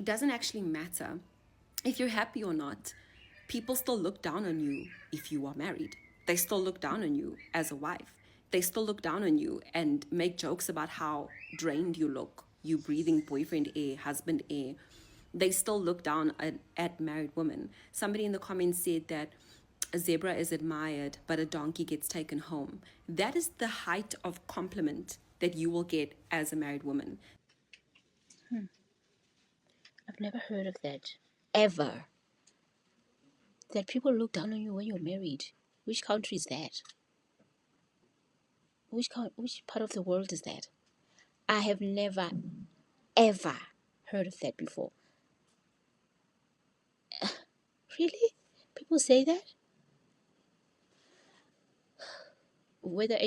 it doesn't actually matter if you're happy or not. People still look down on you if you are married. They still look down on you as a wife. They still look down on you and make jokes about how drained you look, you breathing boyfriend air, husband air. They still look down at married women. Somebody in the comments said that a zebra is admired, but a donkey gets taken home. That is the height of compliment that you will get as a married woman. I've never heard of that, ever. That people look down on you when you're married. Which country is that? Which part of the world is that? I have never, ever heard of that before. Really? People say that? Whether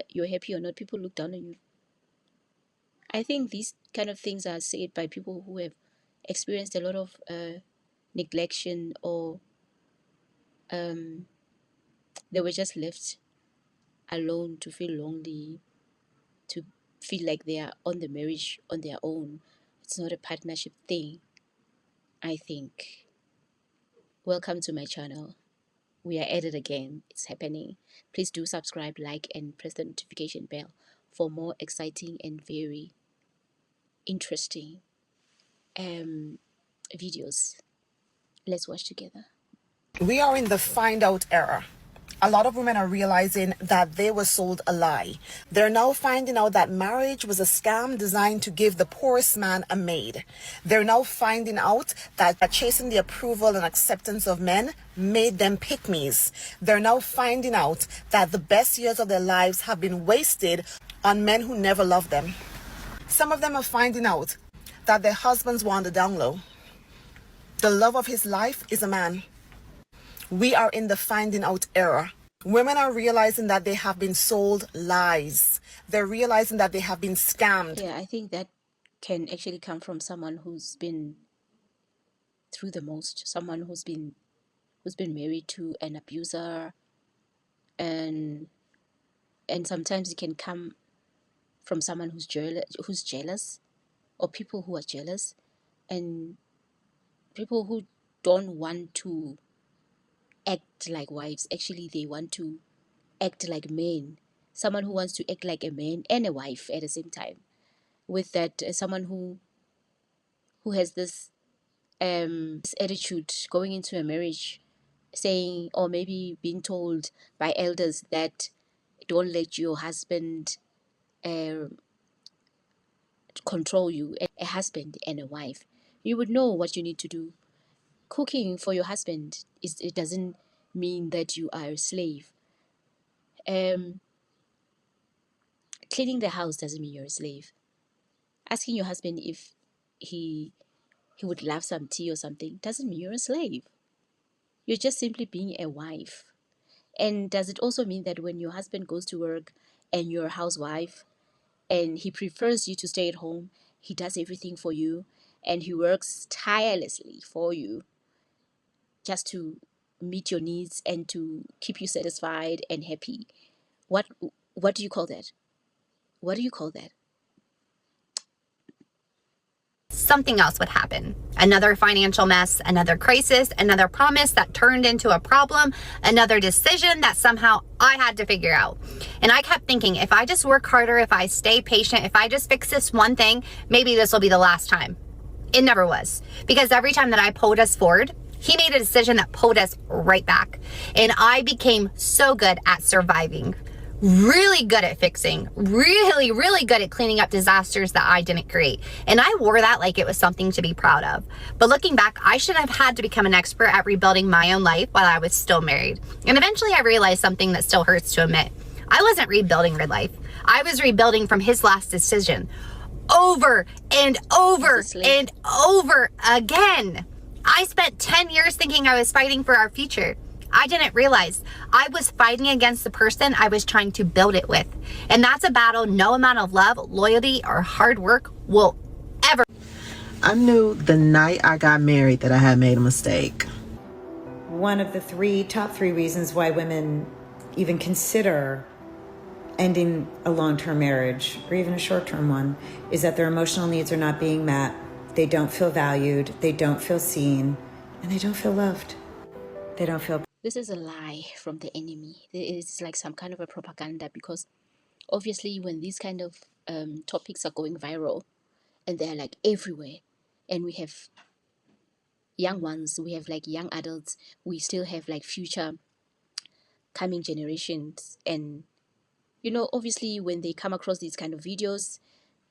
you're happy or not, people look down on you. I think these kind of things are said by people who have experienced a lot of neglection, or they were just left alone to feel lonely, to feel like they are on the marriage on their own. It's not a partnership thing, I think. Welcome to my channel. We are at it again. It's happening. Please do subscribe, like, and press the notification bell for more exciting and very interesting videos. Let's watch together. We are in the find out era. A lot of women are realizing that they were sold a lie. They're now finding out that marriage was a scam designed to give the poorest man a maid. They're now finding out that chasing the approval and acceptance of men made them pick-me's. They're now finding out that the best years of their lives have been wasted on men who never loved them. Some of them are finding out that their husbands want the down low. The love of his life is a man. We are in the finding out era. Women are realizing that they have been sold lies. They're realizing that they have been scammed. Yeah, I think that can actually come from someone who's been through the most, someone who's been married to an abuser, and sometimes it can come from someone who's jealous, or people who are jealous, and people who don't want to act like wives. Actually, they want to act like men. Someone who wants to act like a man and a wife at the same time. With that, someone who has this attitude going into a marriage, saying, or maybe being told by elders that don't let your husband control you. A husband and a wife, you would know what you need to do. Cooking for your husband, it doesn't mean that you are a slave. Cleaning the house doesn't mean you're a slave. Asking your husband if he would love some tea or something doesn't mean you're a slave. You're just simply being a wife. And does it also mean that when your husband goes to work and you're a housewife and he prefers you to stay at home, he does everything for you and he works tirelessly for you just to meet your needs and to keep you satisfied and happy? What do you call that? What do you call that? Something else would happen. Another financial mess, another crisis, another promise that turned into a problem, another decision that somehow I had to figure out. And I kept thinking, if I just work harder, if I stay patient, if I just fix this one thing, maybe this will be the last time. It never was. Because every time that I pulled us forward, he made a decision that pulled us right back. And I became so good at surviving, really good at fixing, really, really good at cleaning up disasters that I didn't create. And I wore that like it was something to be proud of. But looking back, I should have had to become an expert at rebuilding my own life while I was still married. And eventually I realized something that still hurts to admit. I wasn't rebuilding her life. I was rebuilding from his last decision over and over and over again. I spent 10 years thinking I was fighting for our future. I didn't realize I was fighting against the person I was trying to build it with. And that's a battle no amount of love, loyalty, or hard work will ever. I knew the night I got married that I had made a mistake. One of the top three reasons why women even consider ending a long-term marriage or even a short-term one is that their emotional needs are not being met. They don't feel valued, they don't feel seen, and they don't feel loved. They don't feel. This is a lie from the enemy. It's like some kind of a propaganda, because obviously when these kind of topics are going viral and they're like everywhere, and we have young ones, we have like young adults, we still have like future coming generations. And obviously when they come across these kind of videos,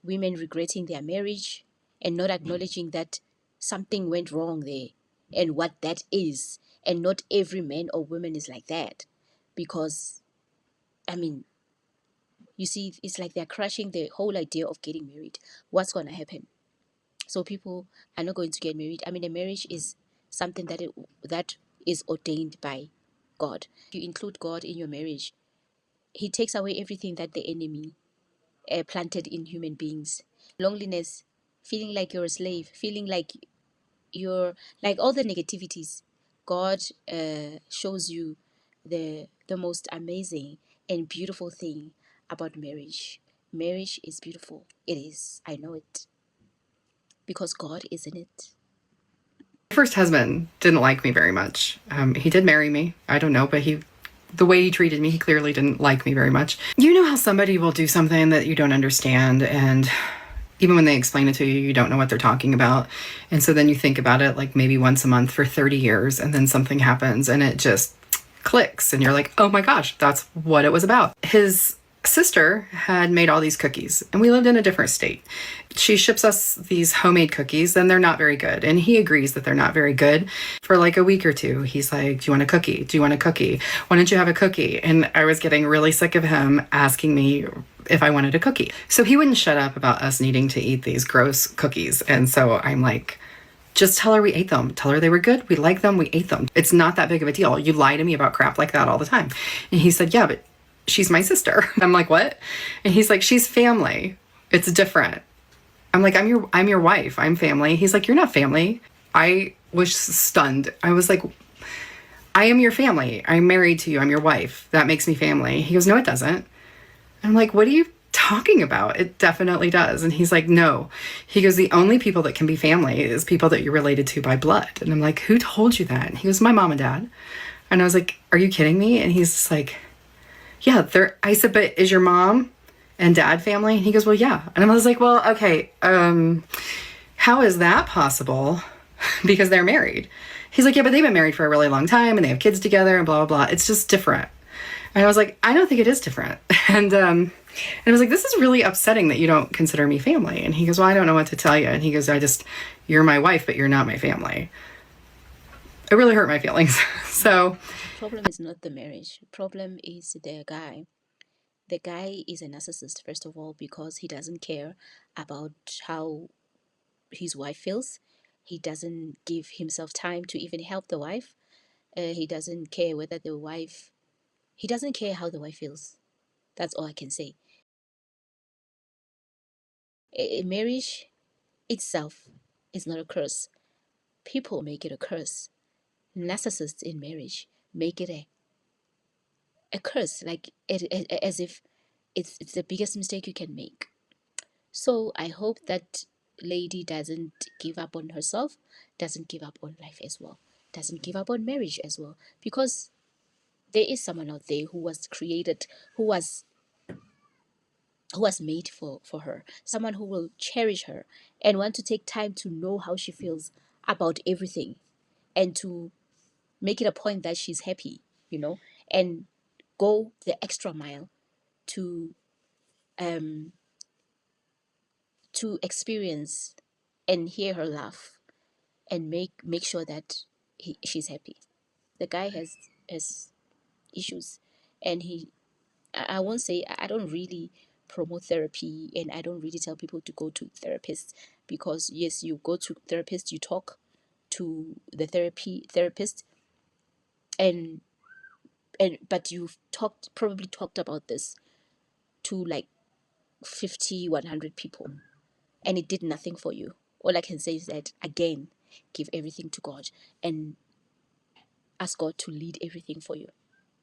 women regretting their marriage and not acknowledging that something went wrong there and what that is, and not every man or woman is like that. Because I mean, you see, it's like they're crushing the whole idea of getting married. What's going to happen? So people are not going to get married. I mean, a marriage is something that is ordained by God. If you include God in your marriage, he takes away everything that the enemy planted in human beings. Loneliness, feeling like you're a slave, feeling like you're like all the negativities. God shows you the most amazing and beautiful thing about marriage. Marriage is beautiful. It is. I know it. Because God is in it. My first husband didn't like me very much. He did marry me. I don't know, but the way he treated me, he clearly didn't like me very much. You know how somebody will do something that you don't understand, and even when they explain it to you, you don't know what they're talking about. And so then you think about it like maybe once a month for 30 years, and then something happens and it just clicks and you're like, oh my gosh, that's what it was about. His sister had made all these cookies, and we lived in a different state. She ships us these homemade cookies, and they're not very good. And he agrees that they're not very good. For like a week or two, he's like, do you want a cookie? Do you want a cookie? Why don't you have a cookie? And I was getting really sick of him asking me if I wanted a cookie. So he wouldn't shut up about us needing to eat these gross cookies. And so I'm like, just tell her we ate them. Tell her they were good. We like them. We ate them. It's not that big of a deal. You lie to me about crap like that all the time. And he said, yeah, but she's my sister. I'm like, what? And he's like, she's family. It's different. I'm like, I'm your wife. I'm family. He's like, you're not family. I was stunned. I was like, I am your family. I'm married to you. I'm your wife. That makes me family. He goes, no, it doesn't. I'm like, what are you talking about? It definitely does. And he's like, no. He goes, the only people that can be family is people that you're related to by blood. And I'm like, who told you that? And he goes, my mom and dad. And I was like, are you kidding me? And he's just like, yeah, I said, but is your mom and dad family? And he goes, well, yeah. And I was like, well, okay, how is that possible? Because they're married. He's like, yeah, but they've been married for a really long time and they have kids together and blah, blah, blah. It's just different. And I was like, I don't think it is different. And I was like, this is really upsetting that you don't consider me family. And he goes, well, I don't know what to tell you. And he goes, you're my wife, but you're not my family. It really hurt my feelings. So Problem is not the marriage. Problem is the guy. The guy is a narcissist, first of all, because he doesn't care about how his wife feels. He doesn't give himself time to even help the wife. He doesn't care he doesn't care how the wife feels. That's all I can say. A marriage itself is not a curse. People make it a curse. Narcissists in marriage make it a curse, like as if it's the biggest mistake you can make. So I hope that lady doesn't give up on herself, doesn't give up on life as well, doesn't give up on marriage as well, because there is someone out there who was created, who was made for her, someone who will cherish her and want to take time to know how she feels about everything, and to make it a point that she's happy, and go the extra mile to experience and hear her laugh, and make sure that she's happy. The guy has issues, and I won't say, I don't really promote therapy, and I don't really tell people to go to therapists, because yes, you go to therapist, you talk to the therapist, and but you've probably talked about this to like 50, 100 people, and it did nothing for you. All I can say is that, again, give everything to God and ask God to lead everything for you.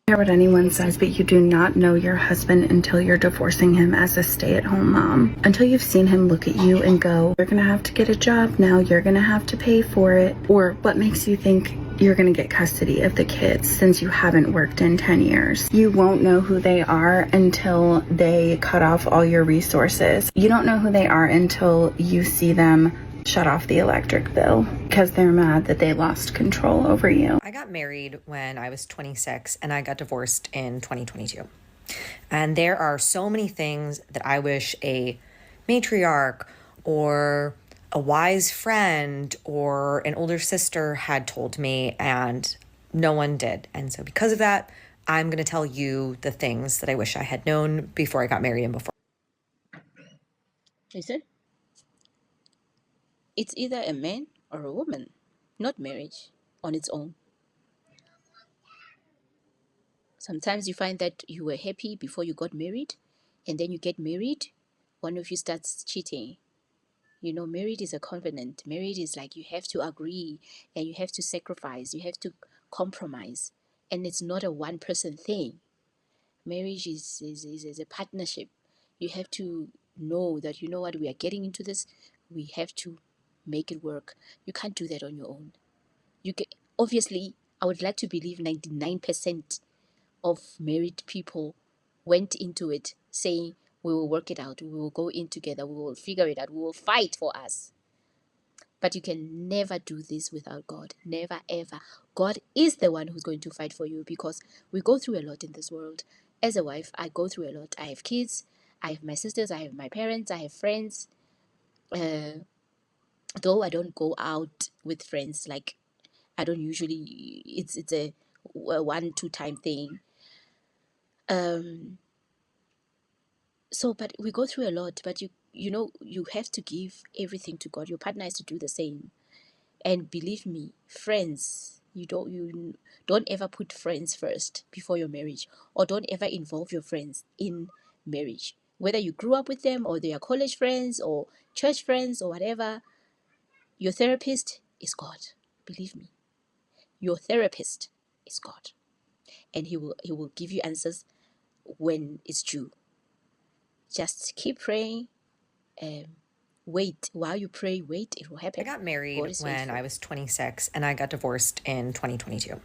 Care what anyone says, but you do not know your husband until you're divorcing him as a stay-at-home mom. Until you've seen him look at you and go, you're gonna have to get a job now, you're gonna have to pay for it. Or what makes you think you're gonna get custody of the kids since you haven't worked in 10 years. You won't know who they are until they cut off all your resources. You don't know who they are until you see them shut off the electric bill because they're mad that they lost control over you. I got married when I was 26 and I got divorced in 2022. And there are so many things that I wish a matriarch or a wise friend or an older sister had told me, and no one did. And so because of that, I'm going to tell you the things that I wish I had known before I got married and before. Listen, it's either a man or a woman, not marriage on its own. Sometimes you find that you were happy before you got married, and then you get married, one of you starts cheating. You know, marriage is a covenant. Marriage is like you have to agree and you have to sacrifice, you have to compromise. And it's not a one person thing. Marriage is a partnership. You have to know that, you know what, we are getting into this, we have to make it work. You can't do that on your own. Obviously, I would like to believe 99% of married people went into it saying, we will work it out, we will go in together, we will figure it out, we will fight for us. But you can never do this without God. Never, ever. God is the one who's going to fight for you, because we go through a lot in this world. As a wife, I go through a lot. I have kids, I have my sisters, I have my parents, I have friends. Though I don't go out with friends, like I don't usually, it's a 1-2 time thing. So, but we go through a lot, but you know, you have to give everything to God. Your partner has to do the same. And believe me, friends, you don't ever put friends first before your marriage, or don't ever involve your friends in marriage. Whether you grew up with them or they are college friends or church friends or whatever, your therapist is God. Believe me, your therapist is God, and he will give you answers when it's due. Just keep praying. Wait, while you pray, wait, it will happen. I got married when I was 26 and I got divorced in 2022.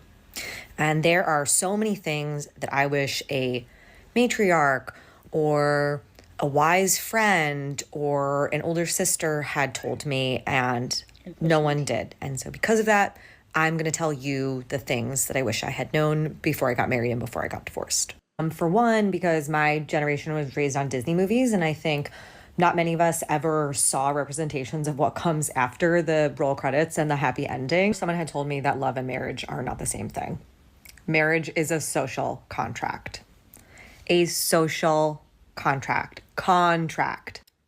And there are so many things that I wish a matriarch or a wise friend or an older sister had told me, and no one did. And so because of that, I'm going to tell you the things that I wish I had known before I got married and before I got divorced. For one, because my generation was raised on Disney movies, and I think not many of us ever saw representations of what comes after the roll credits and the happy ending. Someone had told me that love and marriage are not the same thing. Marriage is a social contract. A social contract.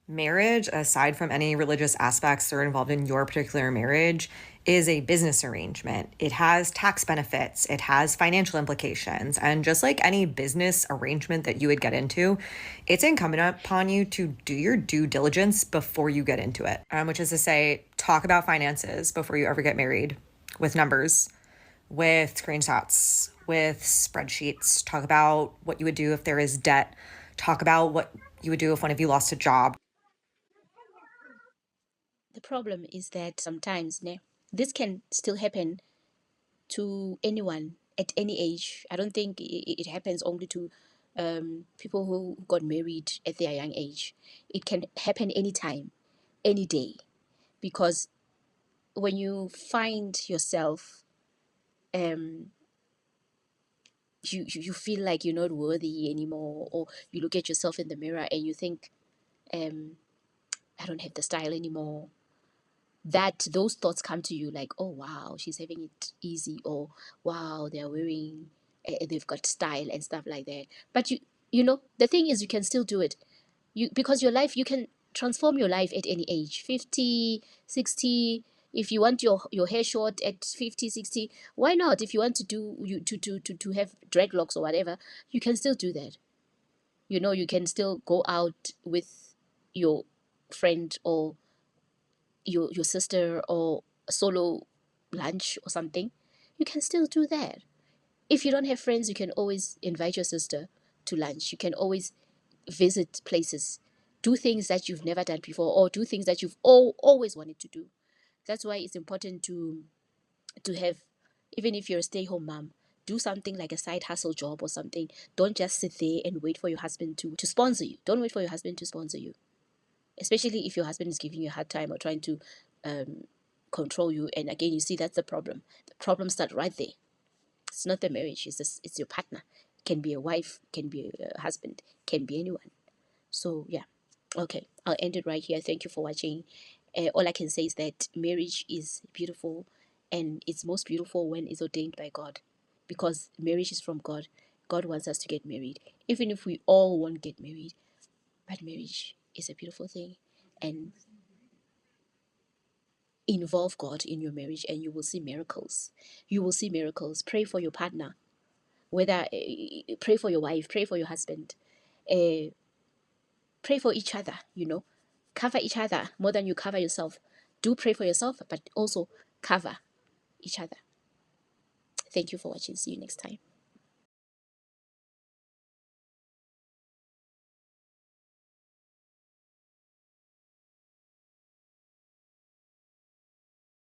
Marriage, aside from any religious aspects that are involved in your particular marriage, is a business arrangement. It has tax benefits, it has financial implications, and just like any business arrangement that you would get into, it's incumbent upon you to do your due diligence before you get into it, which is to say, talk about finances before you ever get married, with numbers, with screenshots, with spreadsheets. Talk about what you would do if there is debt. Talk about what you would do if one of you lost a job. The problem is that sometimes this can still happen to anyone at any age. I don't think it happens only to people who got married at their young age. It can happen anytime, any day, because when you find yourself, you feel like you're not worthy anymore, or you look at yourself in the mirror and you think, I don't have the style anymore. That those thoughts come to you like, oh wow, she's having it easy, or wow, they're wearing, they've got style and stuff like that. But you know, the thing is, you can still do it. Because your life, you can transform your life at any age, 50, 60. If you want your hair short at 50, 60, why not? If you want to do to have dreadlocks or whatever, you can still do that. You know, you can still go out with your friend or your sister, or a solo lunch or something. You can still do that. If you don't have friends, you can always invite your sister to lunch. You can always visit places, do things that you've never done before, or do things that you've always wanted to do. That's why it's important to have, even if you're a stay-home mom, do something like a side hustle job or something. Don't just sit there and wait for your husband to sponsor you. Don't wait for your husband to sponsor you, especially if your husband is giving you a hard time or trying to control you. And again, you see, that's the problem. The problem starts right there. It's not the marriage, it's your partner. Can be a wife, can be a husband, can be anyone. So yeah, okay, I'll end it right here. Thank you for watching. All I can say is that marriage is beautiful, and it's most beautiful when it's ordained by God, because marriage is from God. God wants us to get married, even if we all won't get married. But marriage is a beautiful thing, and involve God in your marriage, and you will see miracles. You will see miracles. Pray for your partner, whether pray for your wife, pray for your husband, pray for each other. Cover each other more than you cover yourself. Do pray for yourself, but also cover each other. Thank you for watching. See you next time.